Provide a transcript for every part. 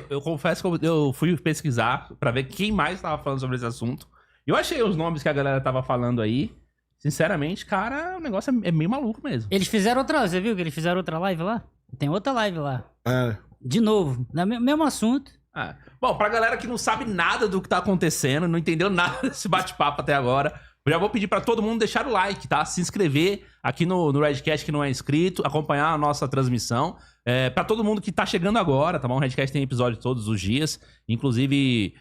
Eu confesso que eu fui pesquisar pra ver quem mais tava falando sobre esse assunto. Eu achei os nomes que a galera tava falando aí. Sinceramente, cara, o negócio é meio maluco mesmo. Eles fizeram outra, você viu que eles fizeram outra live lá? Tem outra live lá. É. De novo, mesmo assunto. Bom, pra galera que não sabe nada do que tá acontecendo, não entendeu nada desse bate-papo até agora, eu já vou pedir pra todo mundo deixar o like, tá? Se inscrever aqui no Redcast que não é inscrito, acompanhar a nossa transmissão. Pra todo mundo que tá chegando agora, tá bom? O Redcast tem episódio todos os dias. Inclusive,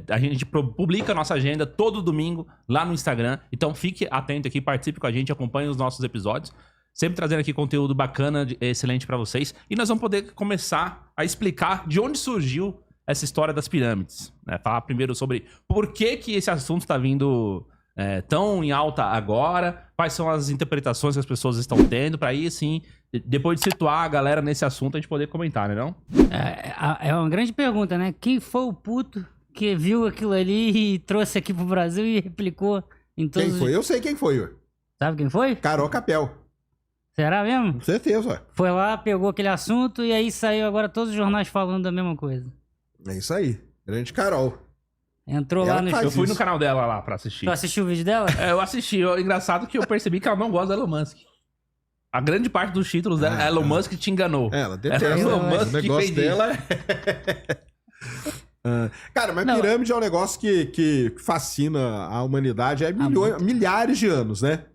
a gente publica a nossa agenda todo domingo lá no Instagram. Então fique atento aqui, participe com a gente, acompanhe os nossos episódios. Sempre trazendo aqui conteúdo bacana, excelente pra vocês. E nós vamos poder começar a explicar de onde surgiu essa história das pirâmides. Falar primeiro sobre por que esse assunto tá vindo tão em alta agora, quais são as interpretações que as pessoas estão tendo, pra aí, assim, depois de situar a galera nesse assunto, a gente poder comentar, né não? É uma grande pergunta, né? Quem foi o puto que viu aquilo ali e trouxe aqui pro Brasil e replicou em todos Quem foi? Eu sei quem foi, ué. Sabe quem foi? Carol Capel. Será mesmo? Com certeza, ué. Foi lá, pegou aquele assunto e aí saiu agora todos os jornais falando da mesma coisa. É isso aí. Grande Carol. Entrou Ela lá no... faz Eu fui isso. no canal dela lá pra assistir. Tu assistiu o vídeo dela? Eu assisti. Engraçado que eu percebi que ela não gosta do Elon Musk. A grande parte dos títulos dela, Elon Musk te enganou. Ela detesta. Elon O Musk negócio fez dela Cara, mas pirâmide é um negócio que fascina a humanidade há milhares de anos, né?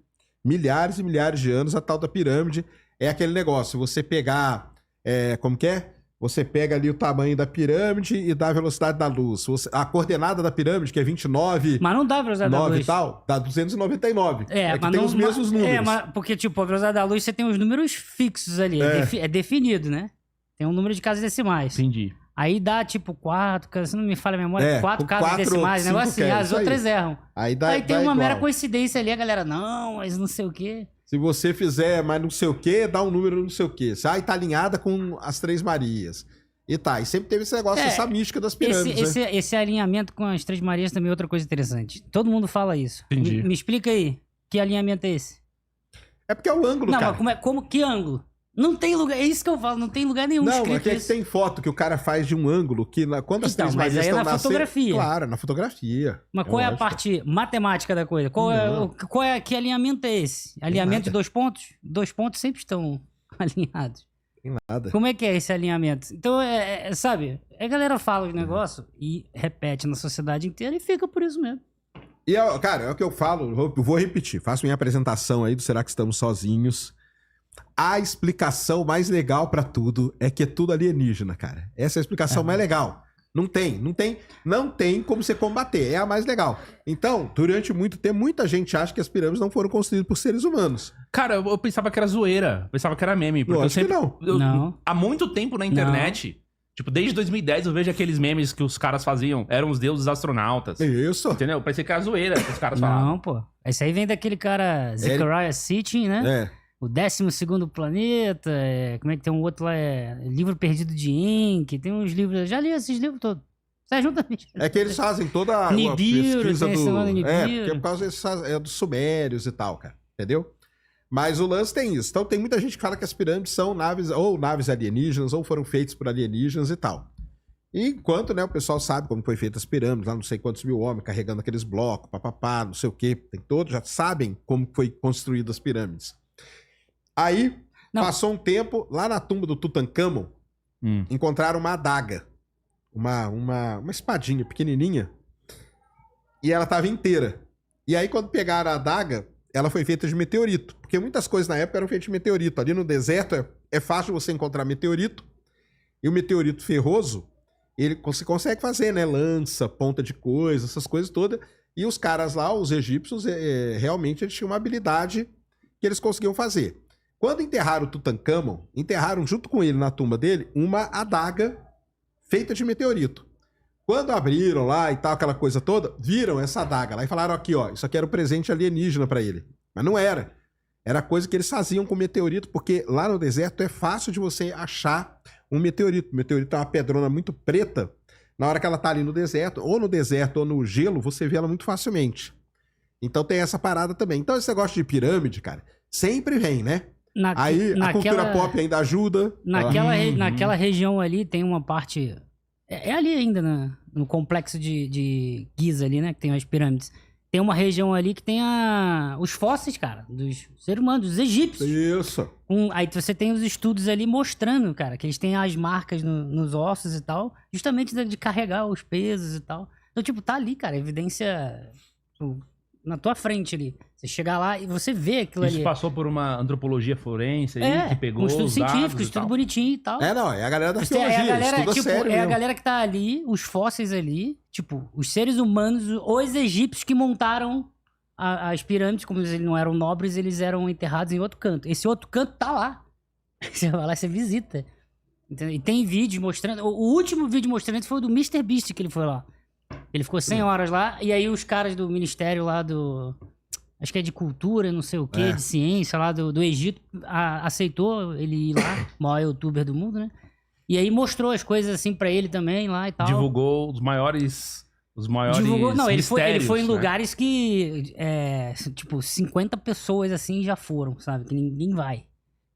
Milhares e milhares de anos, a tal da pirâmide é aquele negócio, você pegar, como que é? Você pega ali o tamanho da pirâmide e dá a velocidade da luz. A coordenada da pirâmide, que é 29... Mas não dá a velocidade da luz. E tal, dá 299. É, que mas tem não, os mesmos números. Mas porque, tipo, a velocidade da luz, você tem os números fixos ali. É definido, né? Tem um número de casas decimais. Entendi. Aí dá, tipo, 4, se não me falha a memória, 4 casas decimais, negócio assim, as outras erram. Aí tem uma mera coincidência ali, a galera, não, mas não sei o quê. Se você fizer mais não sei o quê, dá um número não sei o quê. Aí tá alinhada com as Três Marias. E tá, e sempre teve esse negócio, essa mística das pirâmides, né? Esse alinhamento com as Três Marias também é outra coisa interessante. Todo mundo fala isso. Entendi. Me explica aí, que alinhamento é esse? É porque é o ângulo, não, cara. Mas que ângulo? Não tem lugar, é isso que eu falo, não tem lugar nenhum escrito Não, é que tem foto que o cara faz de um ângulo que quando as Três Marias estão na fotografia. Claro, na fotografia. Mas qual é a parte matemática da coisa? Que alinhamento é esse? Alinhamento de 2 pontos? 2 pontos sempre estão alinhados. Tem nada. Como é que é esse alinhamento? Então, sabe, a galera fala o negócio e repete na sociedade inteira e fica por isso mesmo. E, cara, é o que eu falo, eu vou repetir. Faço minha apresentação aí do Será que Estamos Sozinhos? A explicação mais legal pra tudo é que é tudo alienígena, cara. Essa é a explicação mais legal. Não tem como você combater. É a mais legal. Então, durante muito tempo, muita gente acha que as pirâmides não foram construídas por seres humanos. Cara, eu pensava que era zoeira. Eu pensava que era meme. Porque Lógico que não. Não. Há muito tempo na internet, tipo, desde 2010 eu vejo aqueles memes que os caras faziam. Eram os deuses astronautas. Isso. Entendeu? Parecia que era zoeira que os caras falavam. Não, pô. Esse aí vem daquele cara, Zechariah Sitchin, né? O 12º planeta, como é que tem um outro lá, Livro Perdido de Ink, tem uns livros, já li esses livros todos. Você junta É que eles fazem toda a Nibiru, pesquisa tem esse nome Nibiru. porque é por causa dos sumérios e tal, cara. Entendeu? Mas o lance tem isso. Então tem muita gente que fala que as pirâmides são naves alienígenas, ou foram feitas por alienígenas e tal. E enquanto, né, o pessoal sabe como foi feita as pirâmides, lá não sei quantos mil homens carregando aqueles blocos, papapá, não sei o quê, tem todos, já sabem como foi construídas as pirâmides. Aí, passou um tempo, lá na tumba do Tutankhamon, encontraram uma adaga. Uma espadinha pequenininha. E ela tava inteira. E aí, quando pegaram a adaga, ela foi feita de meteorito. Porque muitas coisas na época eram feitas de meteorito. Ali no deserto é fácil você encontrar meteorito. E o meteorito ferroso, você consegue fazer, né? Lança, ponta de coisa, essas coisas todas. E os caras lá, os egípcios, realmente eles tinham uma habilidade que eles conseguiam fazer. Quando enterraram o Tutankhamon, enterraram junto com ele na tumba dele uma adaga feita de meteorito. Quando abriram lá e tal, aquela coisa toda, viram essa adaga lá e falaram aqui, ó, isso aqui era um presente alienígena pra ele. Mas não era. Era coisa que eles faziam com meteorito, porque lá no deserto é fácil de você achar um meteorito. O meteorito é uma pedrona muito preta. Na hora que ela tá ali no deserto ou no gelo, você vê ela muito facilmente. Então tem essa parada também. Então esse negócio de pirâmide, cara, sempre vem, né? Aí a cultura pop ainda ajuda. Naquela região ali tem uma parte... É ali ainda, no complexo de Giza ali, né? Que tem as pirâmides. Tem uma região ali que tem os fósseis, cara, dos seres humanos, dos egípcios. Isso. Aí você tem os estudos ali mostrando, cara, que eles têm as marcas nos ossos e tal, justamente de carregar os pesos e tal. Então, tipo, tá ali, cara, evidência na tua frente ali. Você chegar lá e você vê aquilo ali. Isso passou por uma antropologia forense aí, que pegou um estudo científico, estudo bonitinho e tal. É a galera da arqueologia, sério a galera que tá ali, os fósseis ali, tipo, os seres humanos, os egípcios que montaram as pirâmides, como eles não eram nobres, eles eram enterrados em outro canto. Esse outro canto tá lá. Você vai lá e você visita. Entendeu? E tem vídeo mostrando... O último vídeo mostrando foi o do Mr. Beast, que ele foi lá. Ele ficou 100 horas lá, e aí os caras do ministério lá do... Acho que é de cultura, não sei o quê, de ciência lá do Egito, aceitou ele ir lá, o maior youtuber do mundo, né? E aí mostrou as coisas assim pra ele também lá e tal. Divulgou os maiores Não, ele foi em né? lugares que, tipo, 50 pessoas assim já foram, sabe? Que ninguém vai.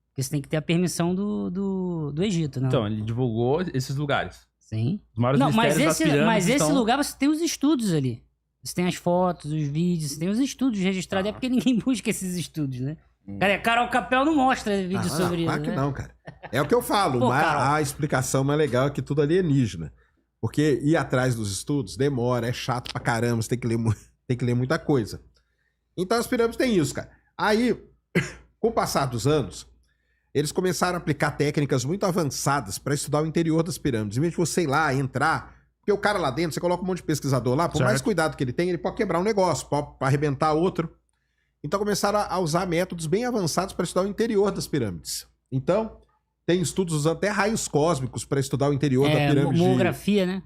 Porque você tem que ter a permissão do Egito, né? Então, ele divulgou esses lugares. Sim. Os maiores mistérios das pirâmides. Mas esse lugar você tem os estudos ali. Você tem as fotos, os vídeos, você tem os estudos registrados. É porque ninguém busca esses estudos, né? Cara, Carol Capel não mostra vídeo sobre isso. Claro que não, cara. É o que eu falo, mas a explicação mais legal é que tudo alienígena. Porque ir atrás dos estudos demora, é chato pra caramba, você tem que ler muita coisa. Então as pirâmides têm isso, cara. Aí, com o passar dos anos, eles começaram a aplicar técnicas muito avançadas para estudar o interior das pirâmides. Em vez de você ir lá, entrar... Porque o cara lá dentro, você coloca um monte de pesquisador lá, por mais cuidado que ele tem, ele pode quebrar um negócio, pode arrebentar outro. Então começaram a usar métodos bem avançados para estudar o interior das pirâmides. Então, tem estudos usando até raios cósmicos para estudar o interior da pirâmide. Muografia, né?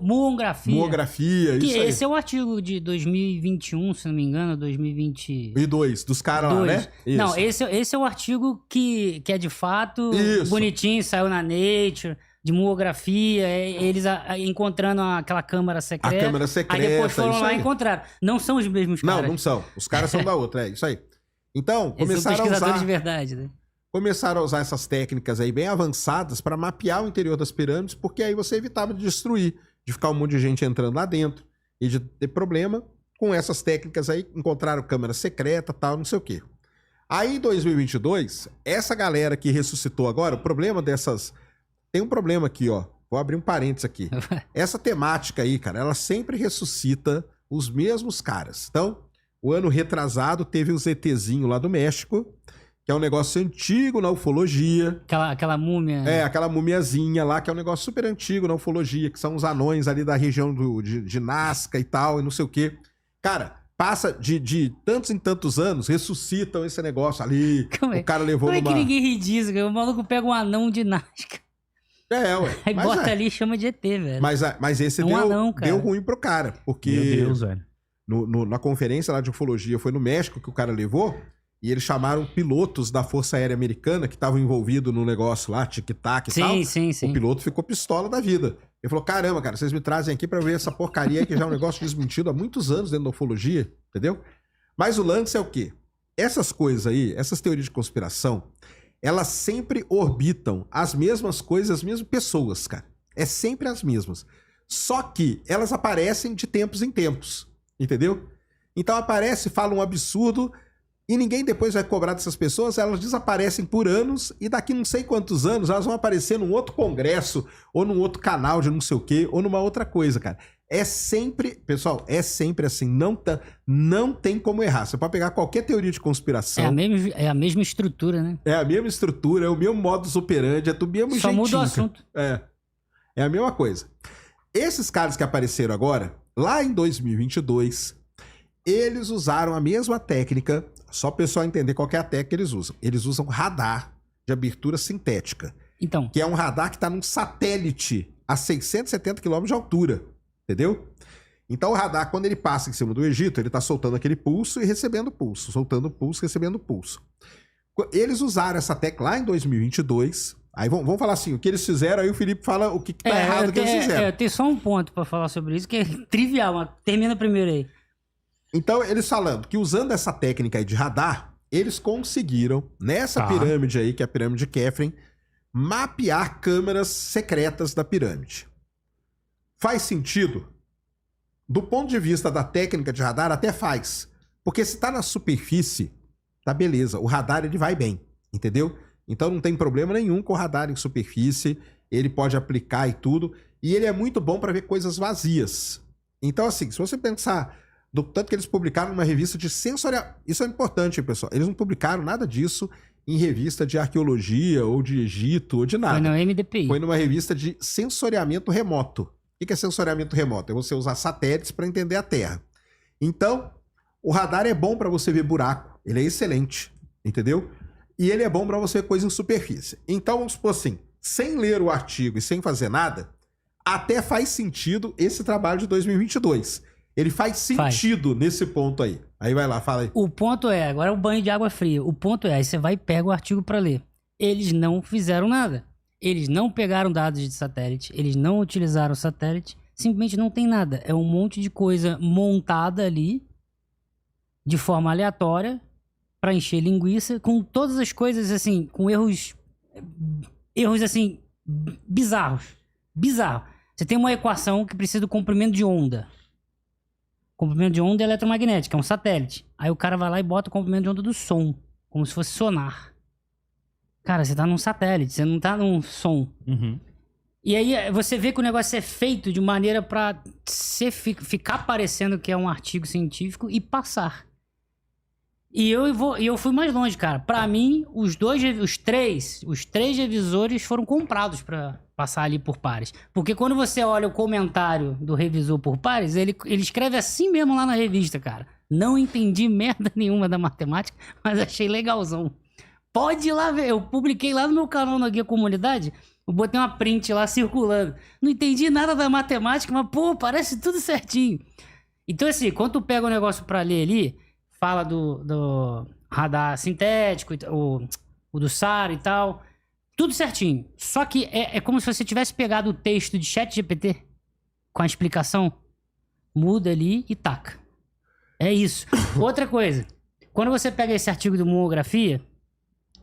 Muografia. Muografia, isso aí. Esse é o artigo de 2021, se não me engano, 2022, dos caras lá, né? Isso. Não, esse é o artigo que é de fato bonitinho, saiu na Nature, de muografia, eles encontrando aquela câmara secreta. A câmara secreta, aí depois foram lá e encontraram. Não são os mesmos caras. Não são. Os caras são da outra, é isso aí. Então, começaram são pesquisadores de verdade, né? Começaram a usar essas técnicas aí bem avançadas para mapear o interior das pirâmides, porque aí você evitava de destruir, de ficar um monte de gente entrando lá dentro e de ter problema. Com essas técnicas aí, encontraram câmera secreta, tal, não sei o quê. Aí, em 2022, essa galera que ressuscitou agora, o problema dessas... Tem um problema aqui, ó. Vou abrir um parênteses aqui. Essa temática aí, cara, ela sempre ressuscita os mesmos caras. Então, o ano retrasado teve o ZTzinho lá do México, que é um negócio antigo na ufologia. Aquela múmia. Aquela mumiazinha lá, que é um negócio super antigo na ufologia, que são os anões ali da região de Nazca e tal, e não sei o quê. Cara, passa de tantos em tantos anos, ressuscitam esse negócio ali. O cara levou numa... Como é que ninguém ri disso? O maluco pega um anão de Nazca. Ué. Aí bota ali e chama de ET, velho. Mas esse deu ruim pro cara, porque... Meu Deus, velho. Na conferência lá de ufologia, foi no México que o cara levou... E eles chamaram pilotos da Força Aérea Americana que estavam envolvidos no negócio lá, tic-tac e tal. Sim. O piloto ficou pistola da vida. Ele falou, caramba, cara, vocês me trazem aqui pra ver essa porcaria aí que já é um negócio desmentido há muitos anos dentro da ufologia, entendeu? Mas o lance é o quê? Essas coisas aí, essas teorias de conspiração, elas sempre orbitam as mesmas coisas, as mesmas pessoas, cara. É sempre as mesmas. Só que elas aparecem de tempos em tempos, entendeu? Então aparece, fala um absurdo... E ninguém depois vai cobrar dessas pessoas, elas desaparecem por anos e daqui não sei quantos anos elas vão aparecer num outro congresso ou num outro canal de não sei o quê ou numa outra coisa, cara. É sempre, pessoal, é sempre assim, não tem como errar. Você pode pegar qualquer teoria de conspiração. É a mesma estrutura, né? É a mesma estrutura, é o mesmo modus operandi, é do mesmo jeitinho. Só muda o assunto. É a mesma coisa. Esses caras que apareceram agora, lá em 2022, eles usaram a mesma técnica. Só o pessoal entender qual que é a técnica que eles usam. Eles usam radar de abertura sintética. Então. Que é um radar que está num satélite a 670 km de altura. Entendeu? Então o radar, quando ele passa em cima do Egito, ele está soltando aquele pulso e recebendo pulso. Soltando pulso, recebendo pulso. Eles usaram essa técnica lá em 2022. Aí vamos falar assim, o que eles fizeram, aí o Felipe fala o que tá errado que eles fizeram. Eu tenho só um ponto para falar sobre isso, que é trivial, mas termina primeiro aí. Então, eles falando que usando essa técnica aí de radar, eles conseguiram, nessa pirâmide aí, que é a pirâmide de Kefren, mapear câmeras secretas da pirâmide. Faz sentido? Do ponto de vista da técnica de radar, até faz. Porque se tá na superfície, tá beleza. O radar, ele vai bem, entendeu? Então não tem problema nenhum com o radar em superfície. Ele pode aplicar e tudo. E ele é muito bom para ver coisas vazias. Então, assim, se você pensar do tanto que eles publicaram numa revista de sensoriamento... Isso é importante, pessoal. Eles não publicaram nada disso em revista de arqueologia, ou de Egito, ou de nada. Foi no MDPI. Foi numa revista de sensoriamento remoto. O que é sensoriamento remoto? É você usar satélites para entender a Terra. Então, o radar é bom para você ver buraco. Ele é excelente, entendeu? E ele é bom para você ver coisa em superfície. Então, vamos supor assim, sem ler o artigo e sem fazer nada, até faz sentido esse trabalho de 2022. Ele faz sentido nesse ponto aí. Aí vai lá, fala aí. O ponto é, agora é o banho de água fria. O ponto é, aí você vai e pega o artigo para ler. Eles não fizeram nada. Eles não pegaram dados de satélite, eles não utilizaram satélite, simplesmente não tem nada. É um monte de coisa montada ali, de forma aleatória, para encher linguiça, com todas as coisas, assim, com erros assim, bizarros. Bizarro. Você tem uma equação que precisa do comprimento de onda. Comprimento de onda eletromagnética, é um satélite. Aí o cara vai lá e bota o comprimento de onda do som, como se fosse sonar. Cara, você tá num satélite, você não tá num som. Uhum. E aí você vê que o negócio é feito de maneira pra ficar parecendo que é um artigo científico e passar. E eu fui mais longe, cara. Pra mim, os três revisores foram comprados pra passar ali por pares. Porque quando você olha o comentário do revisor por pares, ele escreve assim mesmo lá na revista, cara. Não entendi merda nenhuma da matemática, mas achei legalzão. Pode ir lá ver, eu publiquei lá no meu canal na Guia Comunidade, eu botei uma print lá circulando. Não entendi nada da matemática, mas pô, parece tudo certinho. Então assim, quando tu pega o negócio pra ler ali, fala do radar sintético, o do SAR e tal, tudo certinho. Só que é como se você tivesse pegado o texto de ChatGPT com a explicação, muda ali e taca. É isso. Outra coisa, quando você pega esse artigo de monografia,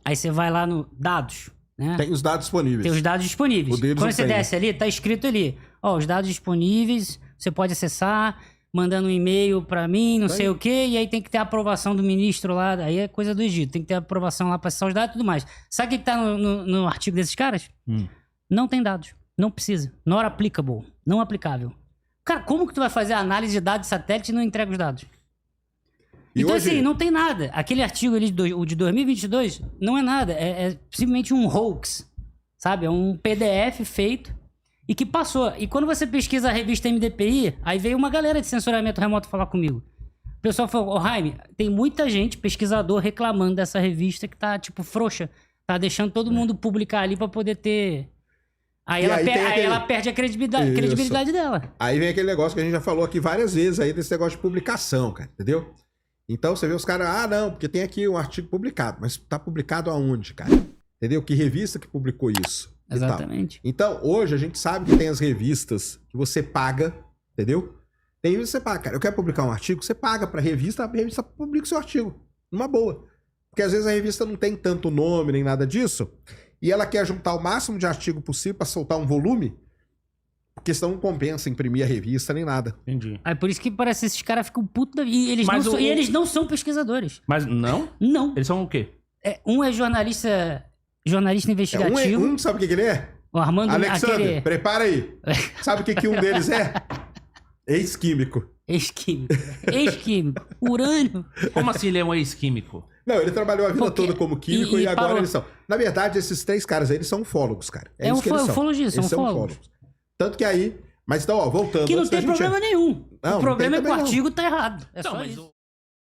aí você vai lá no dados, né? Tem os dados disponíveis. Tem os dados disponíveis. Quando você desce ali, tá escrito ali, ó, os dados disponíveis, você pode acessar, mandando um e-mail pra mim, não sei o quê, e aí tem que ter a aprovação do ministro lá, aí é coisa do Egito, tem que ter a aprovação lá pra acessar os dados e tudo mais. Sabe o que tá no artigo desses caras? Não tem dados, não precisa, not applicable, não aplicável. Cara, como que tu vai fazer a análise de dados de satélite e não entrega os dados? Então, assim, não tem nada. Aquele artigo ali, o de 2022, não é nada. É simplesmente um hoax, sabe? É um PDF feito e que passou. E quando você pesquisa a revista MDPI, aí veio uma galera de sensoriamento remoto falar comigo. O pessoal falou, Jaime, tem muita gente, pesquisador, reclamando dessa revista que tá, tipo, frouxa. Tá deixando todo mundo publicar ali pra poder ter... Aí ela perde a credibilidade dela. Aí vem aquele negócio que a gente já falou aqui várias vezes aí, desse negócio de publicação, cara, entendeu? Então você vê os caras, não, porque tem aqui um artigo publicado, mas tá publicado aonde, cara? Entendeu? Que revista que publicou isso? Exatamente. Então, hoje a gente sabe que tem as revistas que você paga, entendeu? Tem revista que você paga, cara. Eu quero publicar um artigo, você paga pra revista, a revista publica o seu artigo. Numa boa. Porque às vezes a revista não tem tanto nome nem nada disso, e ela quer juntar o máximo de artigo possível pra soltar um volume, porque senão não compensa imprimir a revista nem nada. Entendi. Aí por isso que parece que esses caras ficam putos da vida. E eles não são pesquisadores. Mas não? Não. Eles são o quê? Um é jornalista investigativo. Um sabe o que ele é? O Armando... Alexandre, prepara aí. Sabe o que um deles é? Ex-químico. Ex-químico. Urânio. Como assim ele é um ex-químico? Não, ele trabalhou a vida toda como químico e agora eles são... Na verdade, esses três caras aí, eles são ufólogos, cara. É isso que eles são. Ufologista, eles são ufólogos. Tanto que aí... Mas então, ó, voltando... Que não tem problema nenhum. Não, o problema é que o artigo tá errado. É só isso.